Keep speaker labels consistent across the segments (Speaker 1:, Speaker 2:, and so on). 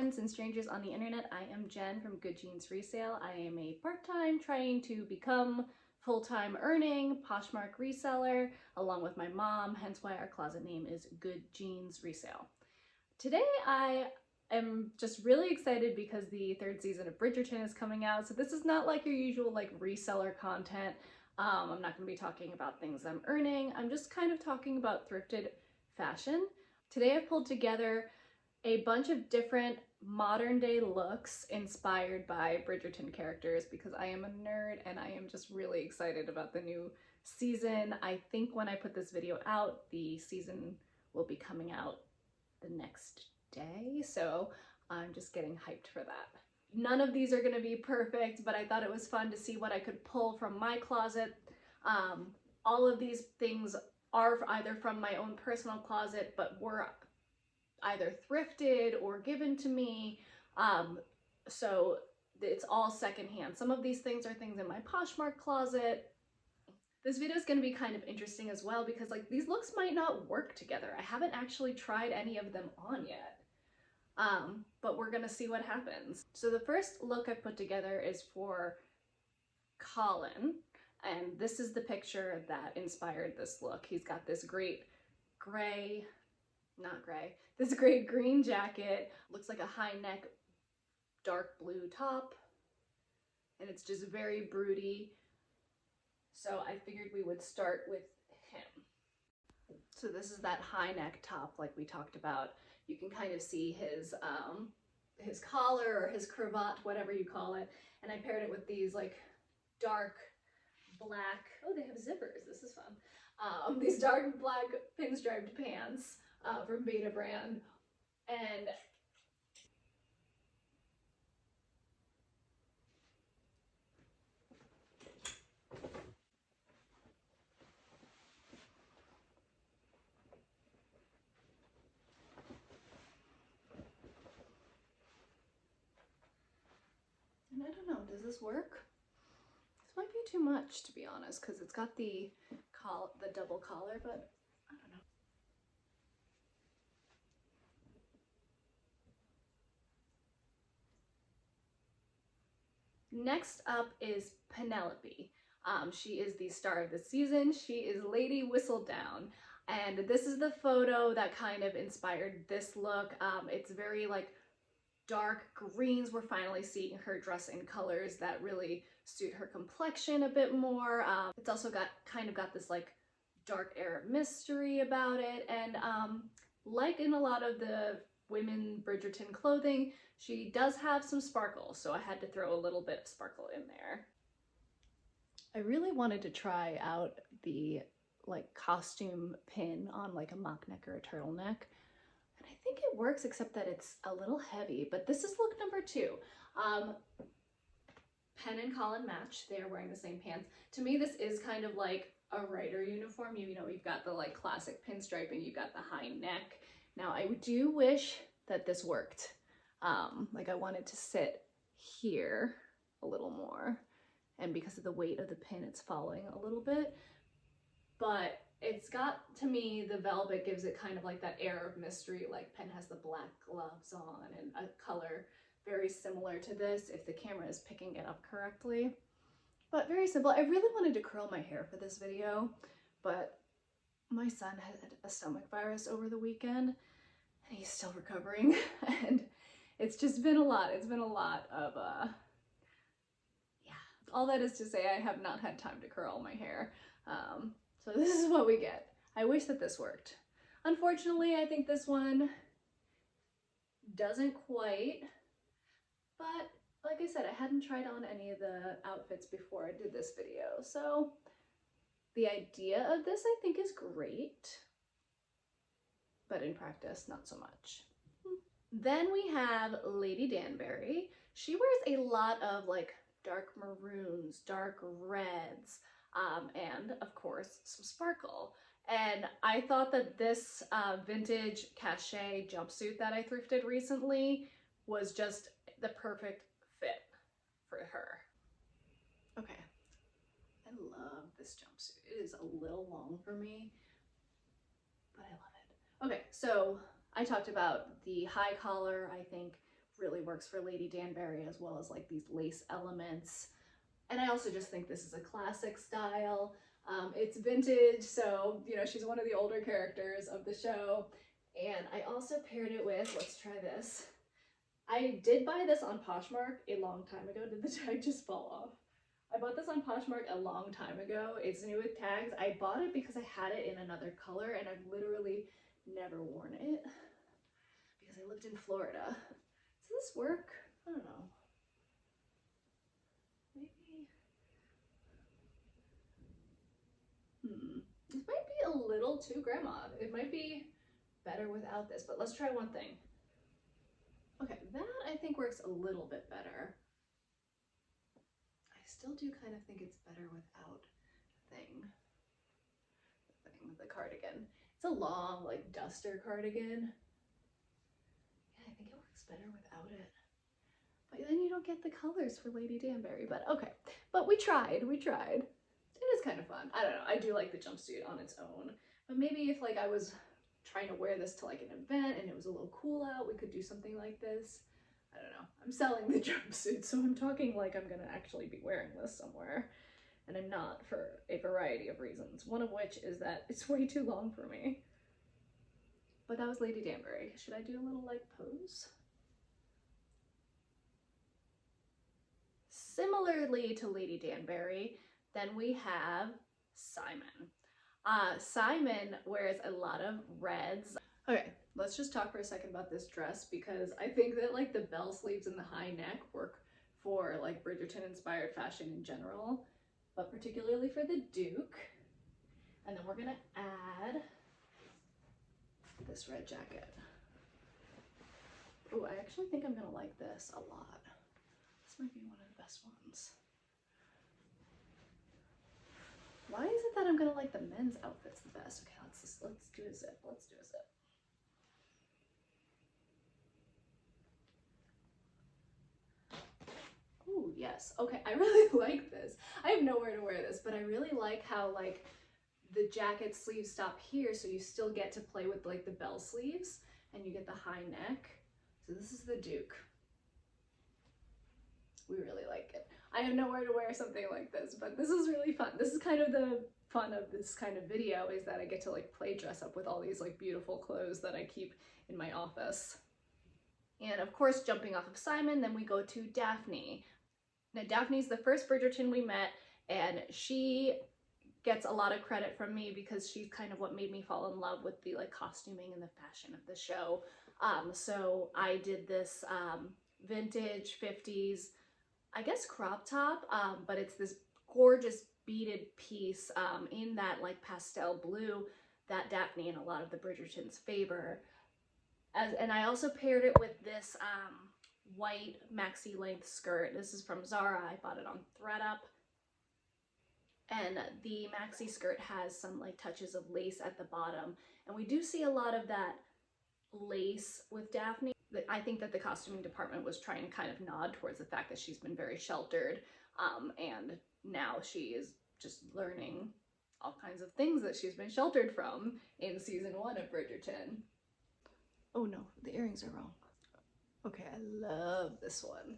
Speaker 1: friends and strangers on the internet. I am Jen from Good Jeans Resale. I am a part-time trying to become full-time earning Poshmark reseller along with my mom, hence why our closet name is Good Jeans Resale. Today I am just really excited because the third season of Bridgerton is coming out, so this is not like your usual like reseller content. I'm not going to be talking about things I'm earning. I'm just kind of talking about thrifted fashion. Today I've pulled together a bunch of different modern day looks inspired by Bridgerton characters because I am a nerd and I am just really excited about the new season. I think when I put this video out, the season will be coming out the next day, so I'm just getting hyped for that. None of these are going to be perfect, but I thought it was fun to see what I could pull from my closet. All of these things are either from my own personal closet, but were either thrifted or given to me, so it's all secondhand. Some of these things are things in my Poshmark closet. This video is going to be kind of interesting as well because like these looks might not work together. I haven't actually tried any of them on yet, but we're gonna see what happens. So the first look I put together is for Colin, and this is the picture that inspired this look. He's got this great this great green jacket, looks like a high neck dark blue top, and it's just very broody. So I figured we would start with him. So this is that high neck top like we talked about. You can kind of see his collar or his cravat, whatever you call it, and I paired it with these like dark black, oh they have zippers, this is fun, these dark black pinstriped pants from Beta brand, and I don't know, does this work? This might be too much to be honest, because it's got the double collar, but I don't know. Next up is Penelope. She is the star of the season. She is Lady Whistledown, and this is the photo that kind of inspired this look. It's very like dark greens. We're finally seeing her dress in colors that really suit her complexion a bit more. It's also got this like dark air of mystery about it, and like in a lot of the women Bridgerton clothing, she does have some sparkle, so I had to throw a little bit of sparkle in there. I really wanted to try out the like costume pin on like a mock neck or a turtleneck, and I think it works except that it's a little heavy, but this is look number 2. Pen and Colin match. They're wearing the same pants. To me, this is kind of like a writer uniform. You know, you've got the like classic pinstriping, you've got the high neck. Now, I do wish that this worked. Like I wanted to sit here a little more, and because of the weight of the pin, it's falling a little bit, but it's got, to me, the velvet gives it kind of like that air of mystery, like Pen has the black gloves on and a color very similar to this, if the camera is picking it up correctly. But very simple. I really wanted to curl my hair for this video, but my son had a stomach virus over the weekend and he's still recovering, and it's just been a lot. It's been a lot of, yeah. All that is to say, I have not had time to curl my hair. So this is what we get. I wish that this worked. Unfortunately, I think this one doesn't quite, but like I said, I hadn't tried on any of the outfits before I did this video, so the idea of this I think is great, but in practice, not so much. Then we have Lady Danbury. She wears a lot of like dark maroons, dark reds, and of course some sparkle. And I thought that this vintage cachet jumpsuit that I thrifted recently was just the perfect fit for her. Okay, I love this jumpsuit. It is a little long for me, but I love it. Okay, so I talked about the high collar, I think, really works for Lady Danbury, as well as like these lace elements. And I also just think this is a classic style. It's vintage, so you know, she's one of the older characters of the show. And I also paired it with, let's try this. I did buy this on Poshmark a long time ago. Did the tag just fall off? I bought this on Poshmark a long time ago. It's new with tags. I bought it because I had it in another color and I've literally never worn it because I lived in Florida. Does this work? I don't know. Maybe. This might be a little too grandma. It might be better without this, but let's try one thing. Okay, that I think works a little bit better. I still do kind of think it's better without the thing with the cardigan. It's a long, like, duster cardigan. Yeah, I think it works better without it. But then you don't get the colors for Lady Danbury, but okay. But we tried. It is kind of fun. I don't know. I do like the jumpsuit on its own. But maybe if like I was trying to wear this to like an event and it was a little cool out, we could do something like this. I don't know. I'm selling the jumpsuit, so I'm talking like I'm gonna actually be wearing this somewhere. And I'm not, for a variety of reasons. One of which is that it's way too long for me. But that was Lady Danbury. Should I do a little like pose? Similarly to Lady Danbury, then we have Simon. Simon wears a lot of reds. Okay, let's just talk for a second about this dress because I think that like the bell sleeves and the high neck work for like Bridgerton inspired fashion in general, but particularly for the Duke. And then we're gonna add this red jacket. Oh, I actually think I'm gonna like this a lot. This might be one of the best ones. Why is it that I'm gonna like the men's outfits the best? Okay, let's do a zip. Let's do a zip. Ooh, yes. Okay, I really like this. I have nowhere to wear this, but I really like how like the jacket sleeves stop here, so you still get to play with like the bell sleeves and you get the high neck. So this is the Duke. We really like it. I have nowhere to wear something like this, but this is really fun. This is kind of the fun of this kind of video, is that I get to like play dress up with all these like beautiful clothes that I keep in my office. And of course, jumping off of Simon, then we go to Daphne. Now Daphne's the first Bridgerton we met, and she gets a lot of credit from me because she's kind of what made me fall in love with the like costuming and the fashion of the show. So I did this vintage 50s, I guess crop top, but it's this gorgeous beaded piece in that like pastel blue that Daphne and a lot of the Bridgertons favor. And I also paired it with this white maxi length skirt. This is from Zara. I bought it on ThredUp. And the maxi skirt has some like touches of lace at the bottom. And we do see a lot of that lace with Daphne. I think that the costuming department was trying to kind of nod towards the fact that she's been very sheltered, and now she is just learning all kinds of things that she's been sheltered from in season 1 of Bridgerton. Oh no, the earrings are wrong. Okay, I love this one.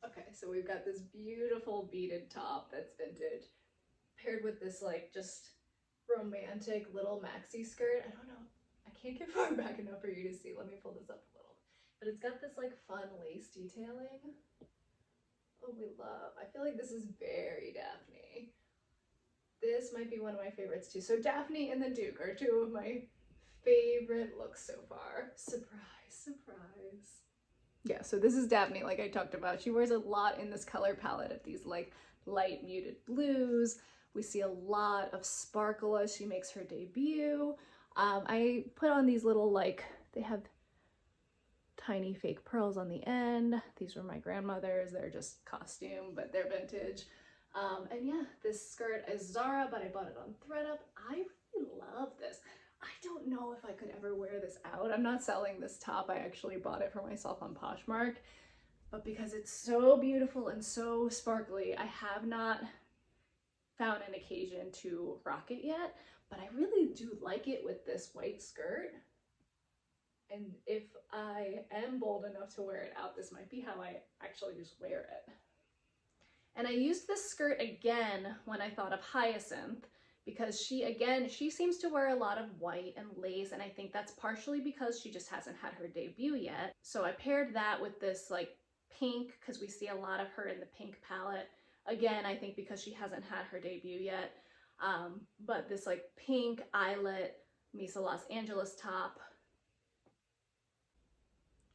Speaker 1: Okay, so we've got this beautiful beaded top that's vintage, paired with this like just romantic little maxi skirt. I don't know, I can't get far back enough for you to see. Let me pull this up a little. But it's got this like fun lace detailing. Oh, we love. I feel like this is very Daphne. This might be one of my favorites too. So Daphne and the Duke are two of my favorite looks so far. Surprise, surprise. Yeah, so this is Daphne, like I talked about. She wears a lot in this color palette of these like light muted blues. We see a lot of sparkle as she makes her debut. I put on these little like, they have tiny fake pearls on the end. These were my grandmother's. They're just costume, but they're vintage. And yeah, this skirt is Zara, but I bought it on ThredUp. I really love this. I don't know if I could ever wear this out. I'm not selling this top. I actually bought it for myself on Poshmark, but because it's so beautiful and so sparkly, I have not found an occasion to rock it yet, but I really do like it with this white skirt. And if I am bold enough to wear it out, this might be how I actually just wear it. And I used this skirt again when I thought of Hyacinth, because she seems to wear a lot of white and lace, and I think that's partially because she just hasn't had her debut yet. So I paired that with this like pink, because we see a lot of her in the pink palette. Again, I think because she hasn't had her debut yet. But this like pink eyelet Misa Los Angeles top.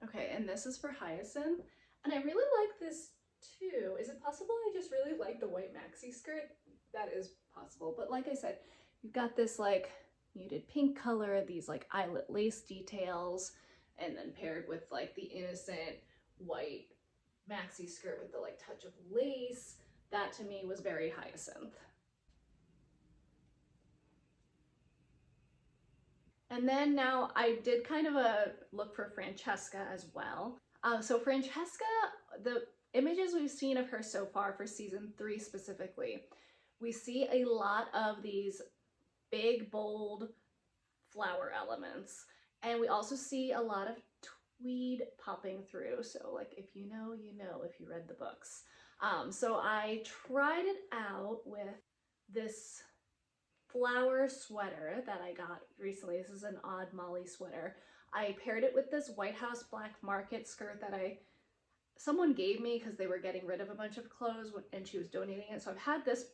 Speaker 1: Okay, and this is for Hyacinth. And I really like this too. Is it possible I just really like the white maxi skirt? That is possible. But like I said, you've got this like muted pink color, these like eyelet lace details, and then paired with like the innocent white maxi skirt with the like touch of lace. That to me was very Hyacinth. And then now I did kind of a look for Francesca as well. So Francesca, the images we've seen of her so far for season 3 specifically, we see a lot of these big, bold flower elements. And we also see a lot of tweed popping through. So like, if you know, you know, if you read the books. So I tried it out with this flower sweater that I got recently. This is an odd Molly sweater. I paired it with this White House Black Market skirt that someone gave me because they were getting rid of a bunch of clothes and she was donating it. So I've had this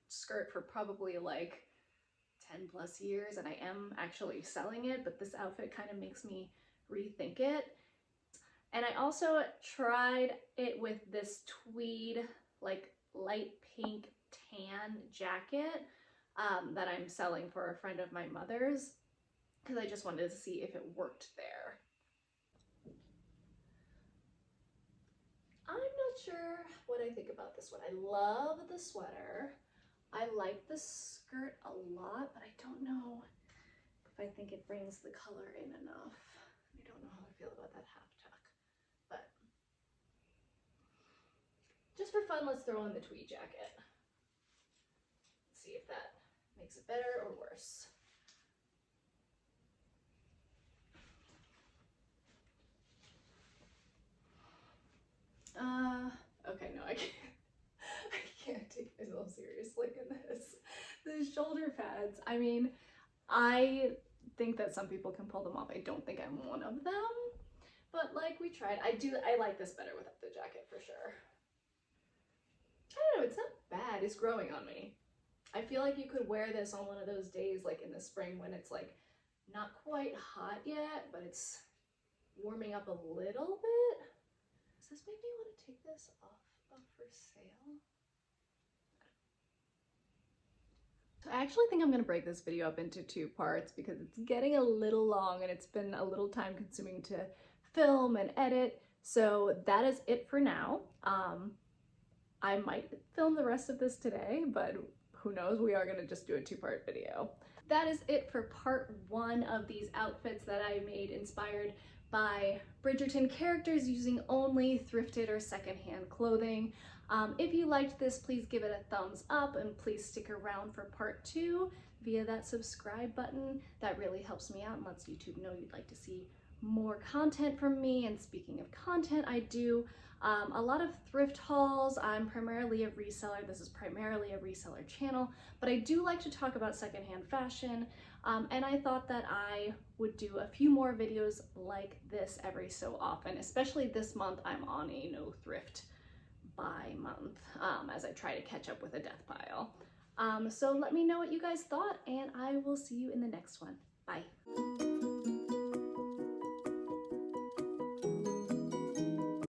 Speaker 1: skirt for probably like 10 plus years, and I am actually selling it, but this outfit kind of makes me rethink it. And I also tried it with this tweed, like light pink tan jacket that I'm selling for a friend of my mother's, because I just wanted to see if it worked there. I'm not sure what I think about this one. I love the sweater. I like the skirt a lot, but I don't know if I think it brings the color in enough. I don't know how I feel about that half tuck, but just for fun, let's throw in the tweed jacket. Let's see if that makes it better or worse. Okay, no, I can't take myself seriously in this. The shoulder pads, I mean, I think that some people can pull them off. I don't think I'm one of them, but like we tried. I like this better without the jacket for sure. I don't know, it's not bad. It's growing on me. I feel like you could wear this on one of those days like in the spring when it's like not quite hot yet, but it's warming up a little bit. Does this make me want to take this off for sale? So I actually think I'm going to break this video up into 2 parts because it's getting a little long and it's been a little time consuming to film and edit. So that is it for now. I might film the rest of this today, but who knows, we are going to just do a 2-part video. That is it for part 1 of these outfits that I made inspired by Bridgerton characters using only thrifted or secondhand clothing. If you liked this, please give it a thumbs up and please stick around for part 2 via that subscribe button. That really helps me out and lets YouTube know you'd like to see more content from me. And speaking of content, I do a lot of thrift hauls. I'm primarily a reseller. This is primarily a reseller channel, but I do like to talk about secondhand fashion. And I thought that I would do a few more videos like this every so often, especially this month. I'm on a no thrift buy month as I try to catch up with a death pile. So let me know what you guys thought, and I will see you in the next one.